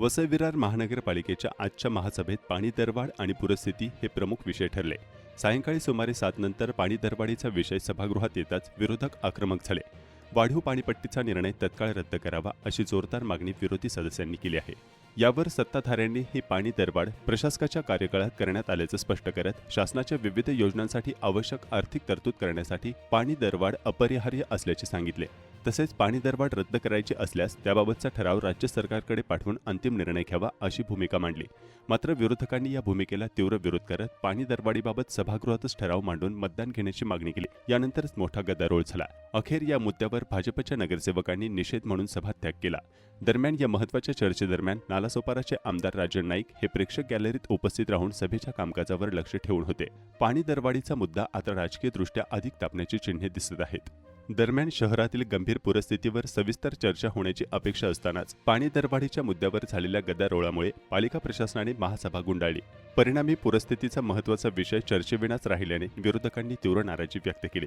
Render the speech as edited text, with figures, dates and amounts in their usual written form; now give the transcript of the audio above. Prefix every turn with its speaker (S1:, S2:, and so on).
S1: वसई विरार महानगरपालिकेच्या आजच्या महासभेत पाणी दरवाढ आणि पूरस्थिती हे प्रमुख विषय ठरले। सायंकाळी सुमारे 7 नंतर पाणी दरवाढीचा विषय सभागृहात येताच विरोधक आक्रमक झाले। वाढीव पाणीपट्टीचा निर्णय तत्काळ रद्द करावा अशी जोरदार मागणी विरोधी सदस्यांनी केली आहे। यावर सत्ताधाऱ्यांनी ही पाणी दरवाढ प्रशासकाच्या कार्यकाळात करण्यात आल्याचं स्पष्ट करत शासनाच्या विविध योजनांसाठी आवश्यक आर्थिक तरतूद करण्यासाठी पाणी दरवाढ अपरिहार्य असल्याचे सांगितले। तसेच पाणी दरवाढ रद्द करायची असल्यास त्याबाबतचा ठराव राज्य सरकारकडे पाठवून अंतिम निर्णय घ्यावा अशी भूमिका मांडली। मात्र विरोधकांनी या भूमिकेला तीव्र विरोध करत पाणी दरवाढीबाबत सभागृहातच ठराव मांडून मतदान घेण्याची मागणी केली। यानंतरच मोठा गदारोळ झाला। अखेर या मुद्द्यावर भाजपच्या नगरसेवकांनी निषेध म्हणून सभात्याग केला। दरम्यान या महत्त्वाच्या चर्चेदरम्यान नालासोपाराचे आमदार राजन नाईक हे प्रेक्षक गॅलरीत उपस्थित राहून सभेच्या कामकाजावर लक्ष ठेवून होते। पाणी दरवाढीचा मुद्दा आता राजकीयदृष्ट्या अधिक तापण्याची चिन्हे दिसत आहेत। दरम्यान शहरातील गंभीर पूरस्थितीवर सविस्तर चर्चा होण्याची अपेक्षा असतानाच पाणी दरवाढीच्या मुद्द्यावर झालेल्या गदारोळामुळे पालिका प्रशासनाने महासभा गुंडाळली। परिणामी पूरस्थितीचा महत्त्वाचा विषय चर्चेविनाच राहिल्याने विरोधकांनी तीव्र नाराजी व्यक्त केली।